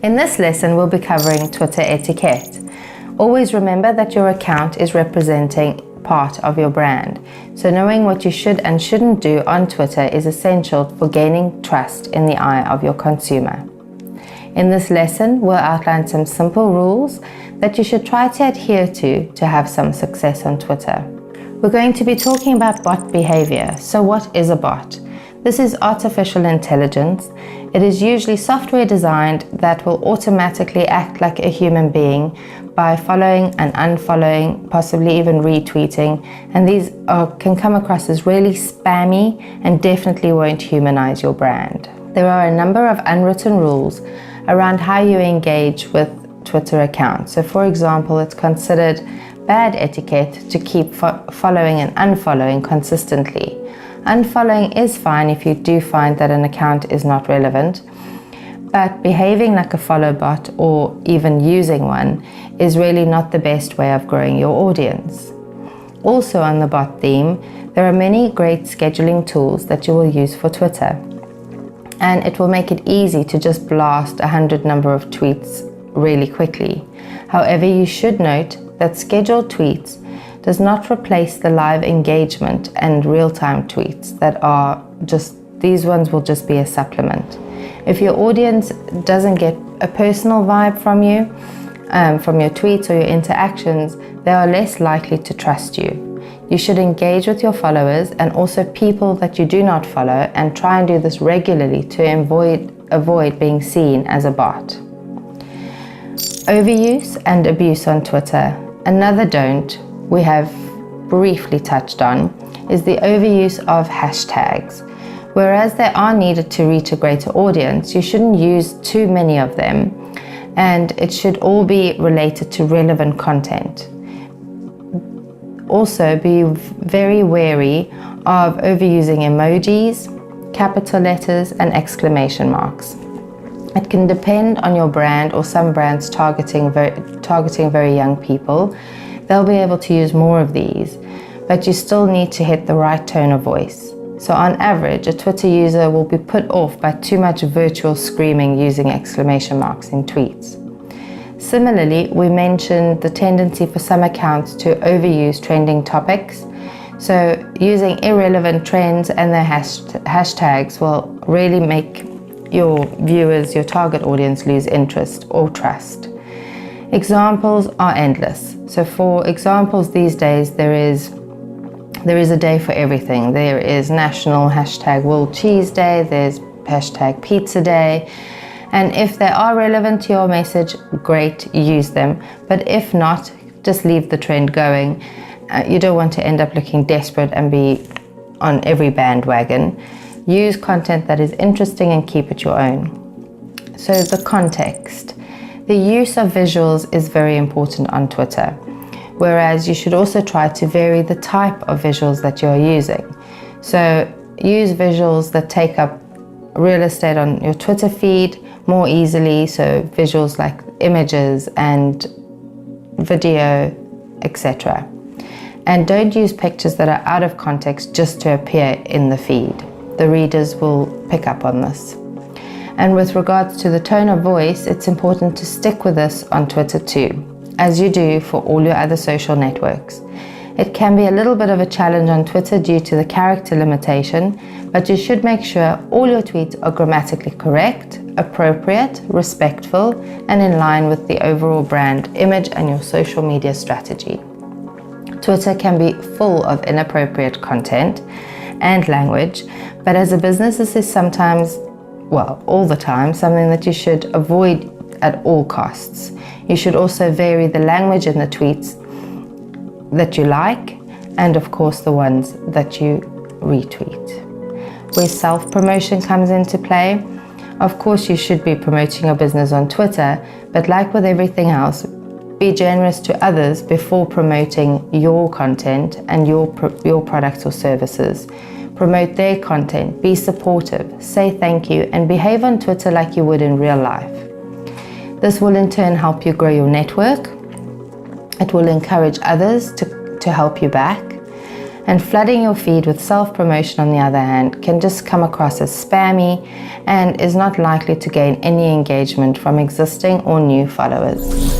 In this lesson, we'll be covering Twitter etiquette. Always remember that your account is representing part of your brand. So knowing what you should and shouldn't do on Twitter is essential for gaining trust in the eye of your consumer. In this lesson, we'll outline some simple rules that you should try to adhere to have some success on Twitter. We're going to be talking about bot behavior. So what is a bot? This is artificial intelligence. It is usually software designed that will automatically act like a human being by following and unfollowing, possibly even retweeting, and these can come across as really spammy and definitely won't humanize your brand. There are a number of unwritten rules around how you engage with Twitter accounts. So for example, it's considered bad etiquette to keep following and unfollowing consistently. Unfollowing is fine if you do find that an account is not relevant, but behaving like a follow bot or even using one is really not the best way of growing your audience. Also on the bot theme, there are many great scheduling tools that you will use for Twitter, and it will make it easy to just blast 100 number of tweets really quickly. However, you should note that scheduled tweets does not replace the live engagement and real-time tweets that are just, these ones will just be a supplement. If your audience doesn't get a personal vibe from you, from your tweets or your interactions, they are less likely to trust you. You should engage with your followers and also people that you do not follow, and try and do this regularly to avoid being seen as a bot. Overuse and abuse on Twitter. Another don't we have briefly touched on is the overuse of hashtags. Whereas they are needed to reach a greater audience, you shouldn't use too many of them, and it should all be related to relevant content. Also, be very wary of overusing emojis, capital letters, and exclamation marks. It can depend on your brand, or some brands targeting very young people. They'll be able to use more of these, but you still need to hit the right tone of voice. So on average, a Twitter user will be put off by too much virtual screaming using exclamation marks in tweets. Similarly, we mentioned the tendency for some accounts to overuse trending topics. So using irrelevant trends and their hashtags will really make your viewers, your target audience, lose interest or trust. Examples are endless. So for examples these days, there is a day for everything. There is National #World Cheese Day, there's #Pizza Day, and if they are relevant to your message, great, use them. But if not, just leave the trend going. You don't want to end up looking desperate and be on every bandwagon. Use content that is interesting and keep it your own. So the context. The use of visuals is very important on Twitter, whereas you should also try to vary the type of visuals that you're using. So use visuals that take up real estate on your Twitter feed more easily, so visuals like images and video, etc. And don't use pictures that are out of context just to appear in the feed. The readers will pick up on this. And with regards to the tone of voice, it's important to stick with this on Twitter too, as you do for all your other social networks. It can be a little bit of a challenge on Twitter due to the character limitation, but you should make sure all your tweets are grammatically correct, appropriate, respectful, and in line with the overall brand image and your social media strategy. Twitter can be full of inappropriate content and language, but as a business, this is sometimes, well, all the time, something that you should avoid at all costs. You should also vary the language in the tweets that you like, and of course the ones that you retweet. Where self-promotion comes into play, of course you should be promoting your business on Twitter, but like with everything else, be generous to others before promoting your content and your products or services. Promote their content, be supportive, say thank you, and behave on Twitter like you would in real life. This will in turn help you grow your network. It will encourage others to help you back. And flooding your feed with self-promotion, on the other hand, can just come across as spammy and is not likely to gain any engagement from existing or new followers.